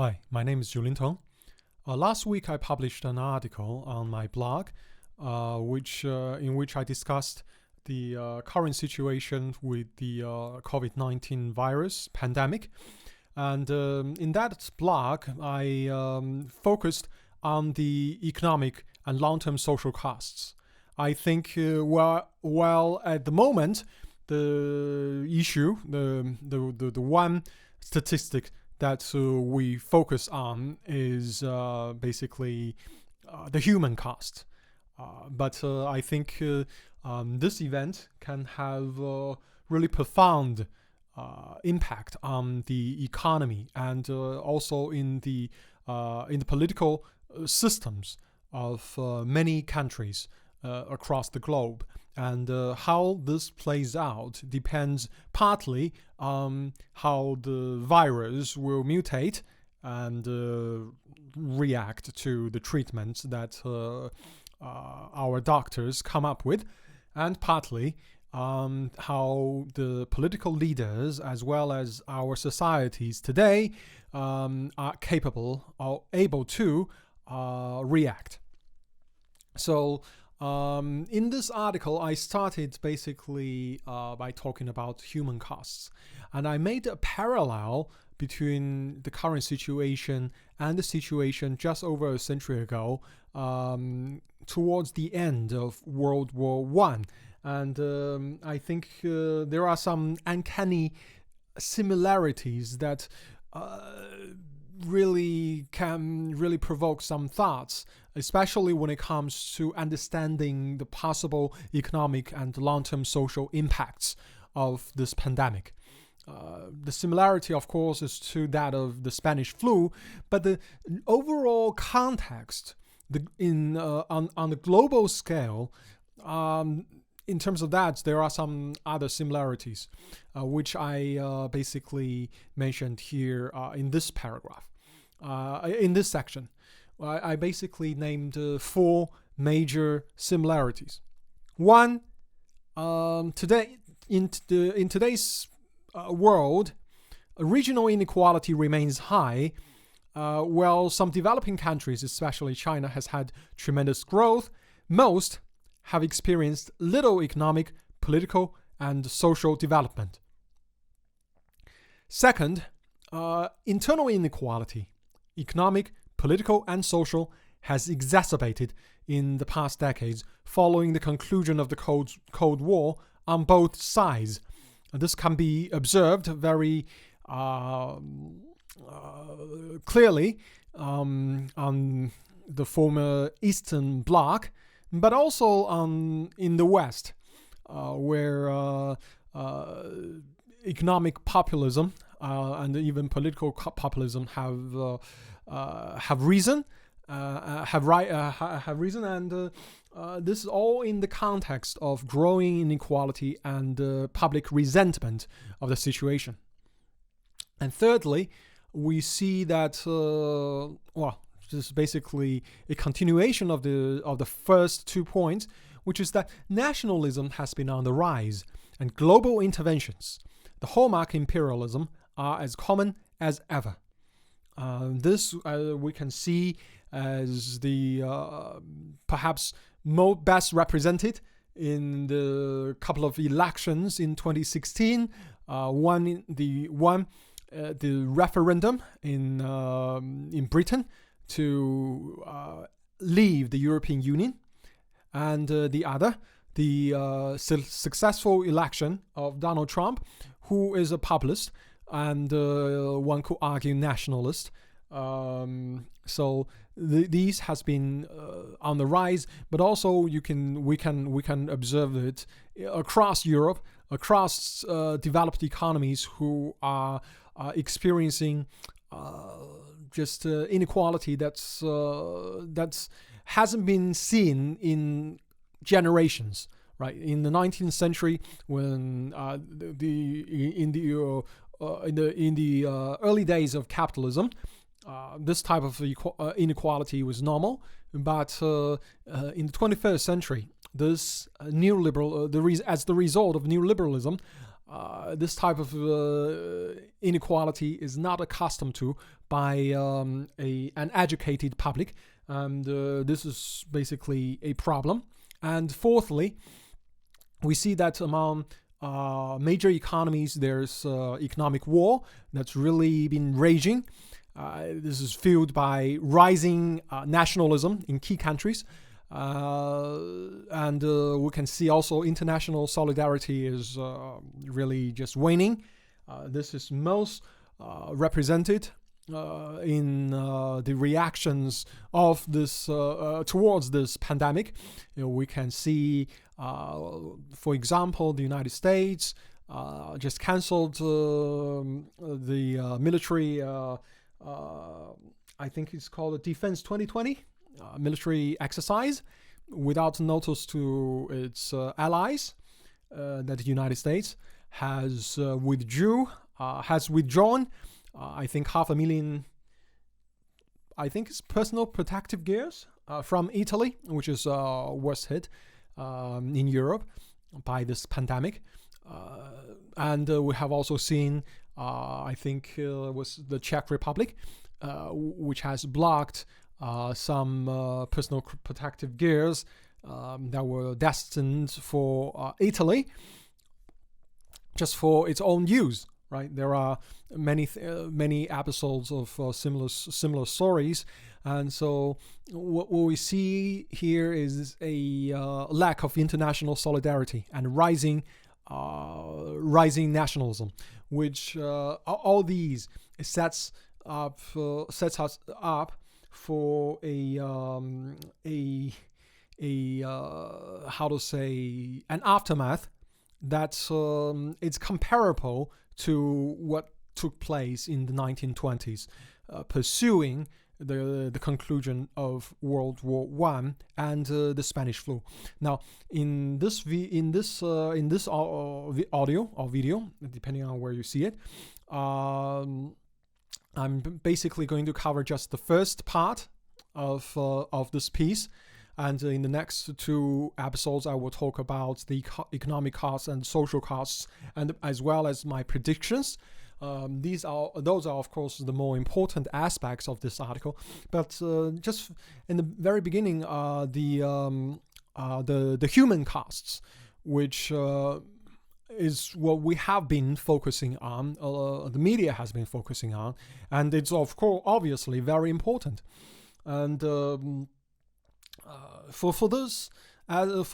Hi, my name is Julin Tong. Last week I published an article on my blog, in which I discussed the current situation with the COVID-19 virus pandemic. And in that blog, I focused on the economic and long-term social costs. I think, while at the moment, the issue, the one statistic that we focus on is basically the human cost. But I think this event can have really profound impact on the economy and also in the political systems of many countries across the globe. And how this plays out depends partly on how the virus will mutate and react to the treatments that our doctors come up with, and partly how the political leaders as well as our societies today are capable or able to react. So in this article, I started basically by talking about human costs. And I made a parallel between the current situation and the situation just over a century ago, towards the end of World War I. And I think there are some uncanny similarities that can really provoke some thoughts, especially when it comes to understanding the possible economic and long-term social impacts of this pandemic. The similarity, of course, is to that of the Spanish flu, but the overall context on the global scale, in terms of that, there are some other similarities, which I basically mentioned here in this paragraph. In this section, I basically named 4 major similarities. One, today in today's world, regional inequality remains high, while some developing countries, especially China, has had tremendous growth. Most have experienced little economic, political, and social development. Second, internal inequality, economic, political, and social, has exacerbated in the past decades following the conclusion of the Cold War on both sides. This can be observed very clearly on the former Eastern Bloc, but also in the West, where economic populism and even political populism have risen, and this is all in the context of growing inequality and public resentment of the situation. And thirdly, we see that this is basically a continuation of the first 2 points, which is that nationalism has been on the rise, and global interventions, the hallmark imperialism, are as common as ever. This we can see as the perhaps best represented in the couple of elections in 2016. The referendum in Britain to leave the European Union, and the other, the successful election of Donald Trump, who is a populist and one could argue nationalist. So these has been on the rise, but also we can observe it across Europe, across developed economies who are experiencing just inequality that's hasn't been seen in generations. Right, in the 19th century, when in the early days of capitalism, this type of inequality was normal. But in the 21st century, this neoliberal, as the result of neoliberalism, this type of inequality is not accustomed to by an educated public, and this is basically a problem. And fourthly, we see that among major economies, there's economic war that's really been raging. This is fueled by rising nationalism in key countries. And we can see also international solidarity is really just waning. This is most represented in the reactions of this towards this pandemic. We can see, for example, the United States just cancelled the military. I think it's called the Defense 2020 military exercise without notice to its allies. That the United States has withdrawn. I think 500,000. I think it's personal protective gears from Italy, which is worst hit in Europe by this pandemic. And we have also seen, I think it was the Czech Republic, which has blocked some personal protective gears that were destined for Italy, just for its own use. Right, there are many episodes of similar stories, and so what we see here is a lack of international solidarity and rising nationalism, which all these sets us up for an aftermath that it's comparable to what took place in the 1920s, pursuing the conclusion of World War I and the Spanish flu. Now, in this audio or video, depending on where you see it, I'm basically going to cover just the first part of this piece. And in the next two episodes, I will talk about the economic costs and social costs, and as well as my predictions. Those are, of course, the more important aspects of this article. But just in the very beginning, the human costs, which is what we have been focusing on, the media has been focusing on, and it's of course obviously very important. And for this, there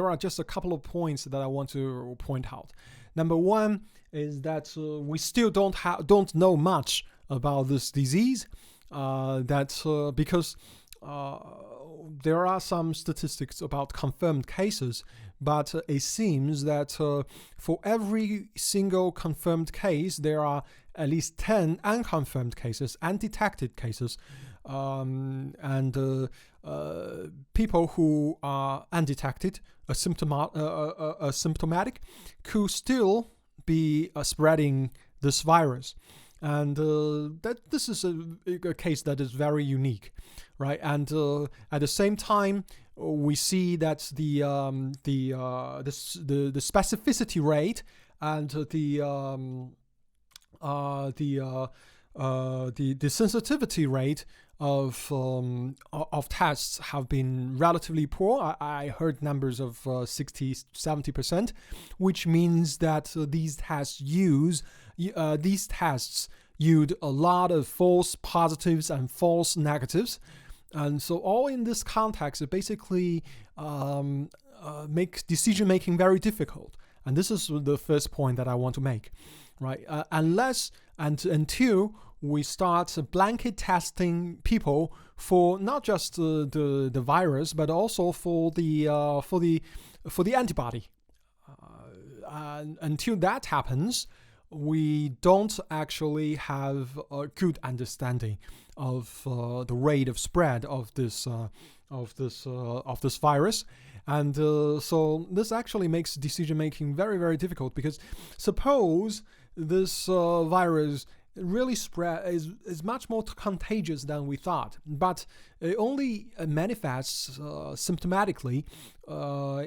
are just a couple of points that I want to point out. Number one is that we still don't know much about this disease. Because there are some statistics about confirmed cases, but it seems that for every single confirmed case, there are at least 10 unconfirmed cases, undetected cases. And people who are undetected, asymptomatic, could still be spreading this virus, and that this is a case that is very unique, right? And at the same time, we see that the specificity rate and the sensitivity rate of tests have been relatively poor. I heard numbers of 60-70%, which means that these tests yield a lot of false positives and false negatives. And so all in this context, it basically makes decision-making very difficult. And this is the first point that I want to make, right? Until we start blanket testing people for not just the virus, but also for the antibody. Until that happens, we don't actually have a good understanding of the rate of spread of this virus. And so this actually makes decision making very, very difficult, because suppose this virus really is much more contagious than we thought, but it only manifests symptomatically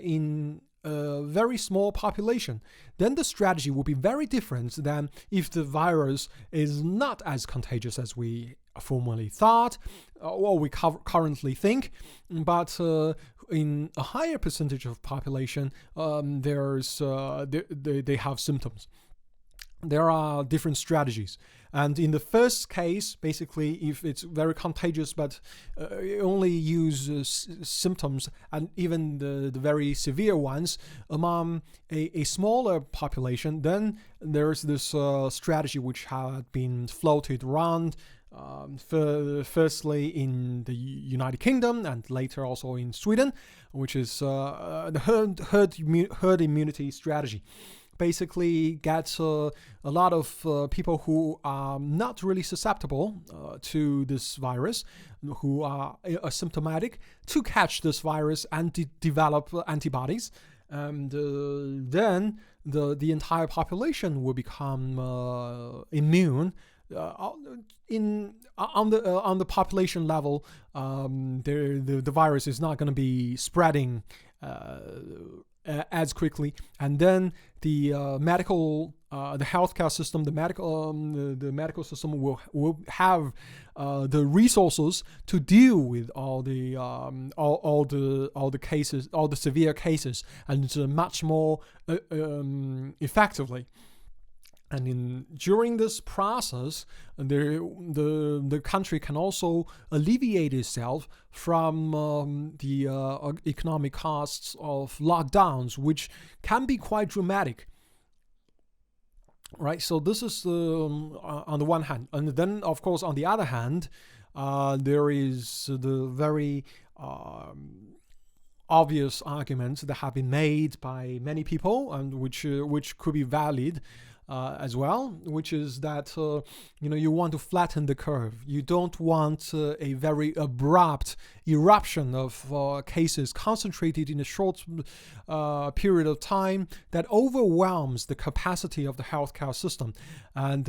in a very small population, then the strategy will be very different than if the virus is not as contagious as we formerly thought or we currently think, but in a higher percentage of population, they have symptoms. There are different strategies. And in the first case, basically, if it's very contagious, but only use symptoms and even the very severe ones among a smaller population, then there's this strategy which had been floated around, firstly in the United Kingdom and later also in Sweden, which is the herd immunity strategy. Basically gets a lot of people who are not really susceptible to this virus, who are asymptomatic, to catch this virus and develop antibodies. And then the entire population will become immune. On the population level, the virus is not going to be spreading as quickly, and then the healthcare system, the medical system will have the resources to deal with all the cases, all the severe cases, and much more effectively. And during this process, the country can also alleviate itself from the economic costs of lockdowns, which can be quite dramatic. Right, so this is on the one hand. And then, of course, on the other hand, there is the very obvious arguments that have been made by many people, and which could be valid as well, which is that you want to flatten the curve. You don't want a very abrupt eruption of cases concentrated in a short period of time that overwhelms the capacity of the healthcare system, and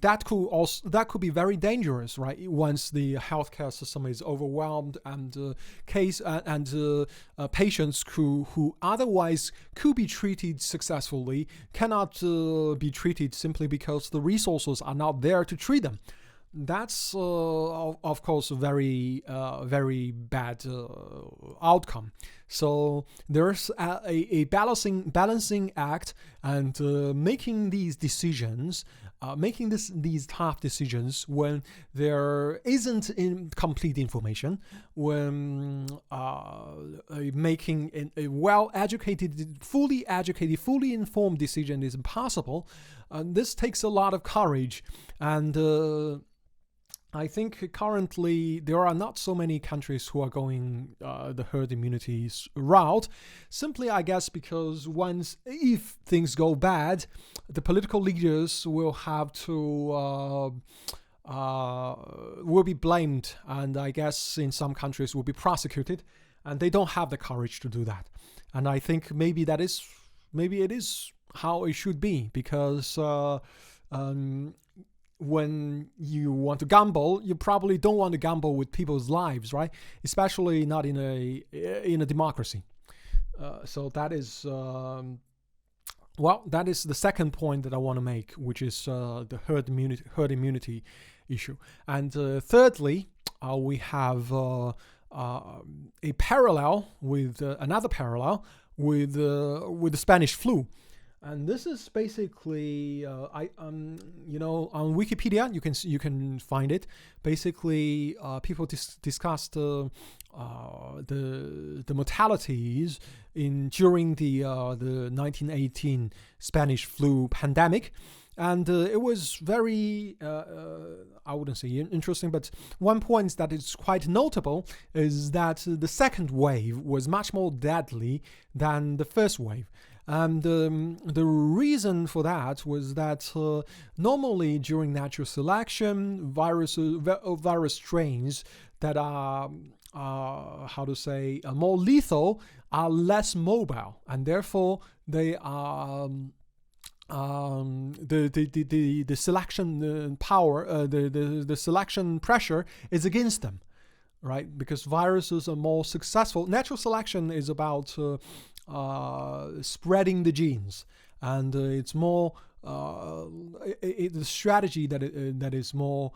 that could be very dangerous, right? Once the healthcare system is overwhelmed, and patients who otherwise could be treated successfully cannot be treated simply because the resources are not there to treat them. That's of course a very bad outcome. So there's a balancing act, and making these decisions. Making these tough decisions when there isn't complete information, when making a well-educated, fully informed decision is impossible. This takes a lot of courage, and I think currently there are not so many countries who are going the herd immunity route, simply I guess because if things go bad, the political leaders will have to will be blamed, and I guess in some countries will be prosecuted, and they don't have the courage to do that. And I think maybe it is how it should be, because when you want to gamble, you probably don't want to gamble with people's lives, right? Especially not in a democracy. So that is that is the second point that I want to make, which is the herd immunity issue. And thirdly, we have a parallel with another parallel with the Spanish flu. And this is basically, on Wikipedia you can find it. Basically, people discussed the mortalities during the 1918 Spanish flu pandemic, and it was very I wouldn't say interesting, but one point that is quite notable is that the second wave was much more deadly than the first wave. And the reason for that was that normally during natural selection, virus strains that are more lethal are less mobile, and therefore they are the selection power, the selection pressure is against them. right? Because viruses are more successful. Natural selection is about spreading the genes, and it's more the strategy that is more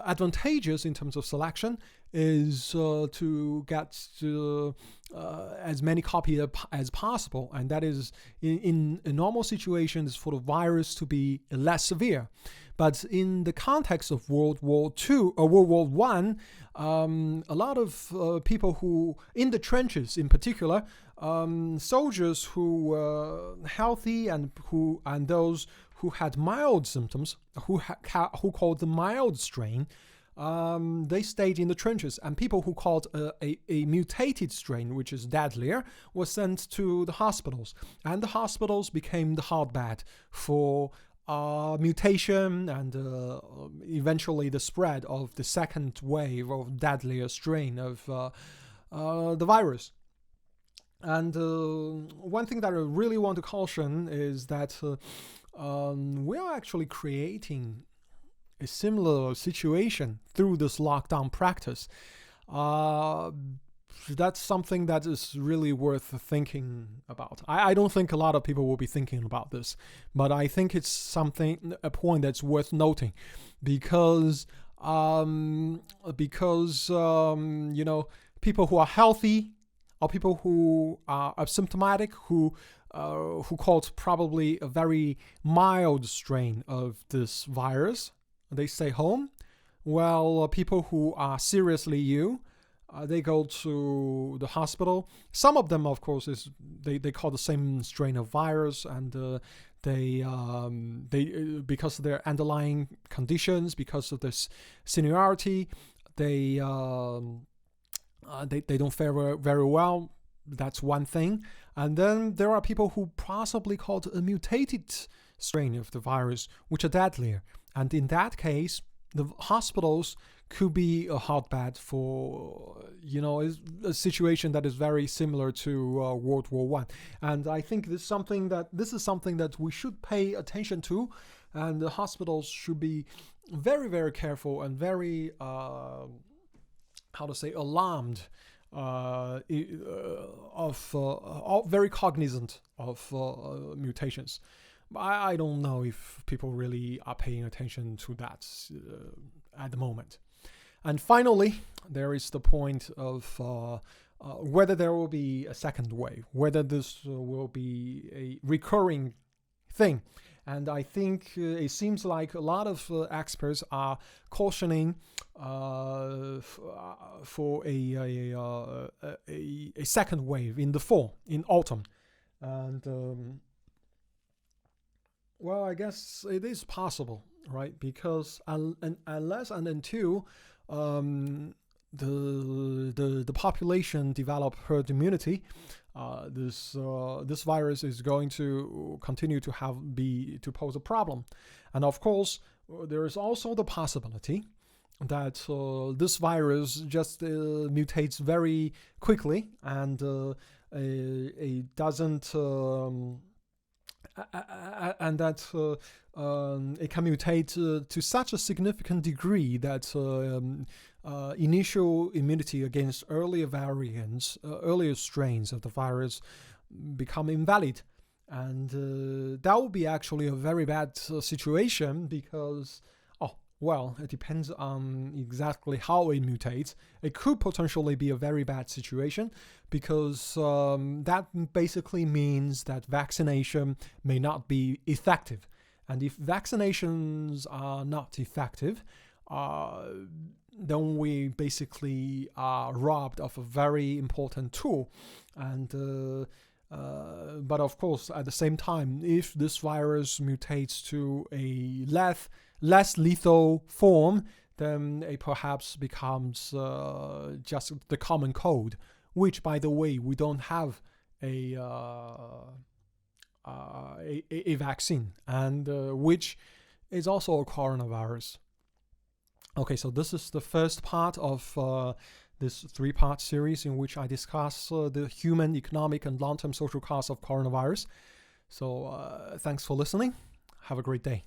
advantageous in terms of selection is to get as many copies as possible, and that is in a normal situation is for the virus to be less severe. But in the context of World War II or World War I, a lot of people who in the trenches, in particular, soldiers who were healthy and those who had mild symptoms, who called the mild strain, they stayed in the trenches, and people who called a mutated strain, which is deadlier, were sent to the hospitals, and the hospitals became the hotbed for mutation and eventually the spread of the second wave of deadlier strain of the virus. And one thing that I really want to caution is that we are actually creating a similar situation through this lockdown practice. That's something that is really worth thinking about. I don't think a lot of people will be thinking about this, but I think it's a point that's worth noting, because people who are healthy or people who are asymptomatic, who caught probably a very mild strain of this virus, they stay home. Well, people who are seriously ill, they go to the hospital. Some of them, of course, they call the same strain of virus, and they because of their underlying conditions, because of this seniority, they don't fare very well. That's one thing. And then there are people who possibly called a mutated strain of the virus, which are deadlier. And in that case, the hospitals could be a hotbed for, a situation that is very similar to World War I. And I think this is something that we should pay attention to, and the hospitals should be very, very careful and very, alarmed very cognizant of mutations. I don't know if people really are paying attention to that at the moment. And finally, there is the point of whether there will be a second wave, whether this will be a recurring thing. And I think it seems like a lot of experts are cautioning for a second wave in the fall, in autumn. And well, I guess it is possible, right? Because unless and until the population develop herd immunity, this virus is going to continue to pose a problem. And of course, there is also the possibility that this virus just mutates very quickly, and it doesn't. And that it can mutate to such a significant degree that initial immunity against earlier variants, earlier strains of the virus become invalid. And that would be actually a very bad situation, because, it depends on exactly how it mutates. It could potentially be a very bad situation, because that basically means that vaccination may not be effective. And if vaccinations are not effective, then we basically are robbed of a very important tool. And but of course, at the same time, if this virus mutates to a less lethal form, then it perhaps becomes just the common cold, which, by the way, we don't have a vaccine, and which is also a coronavirus. Okay, so this is the first part of this 3-part series in which I discuss the human, economic, and long-term social costs of coronavirus. So thanks for listening. Have a great day.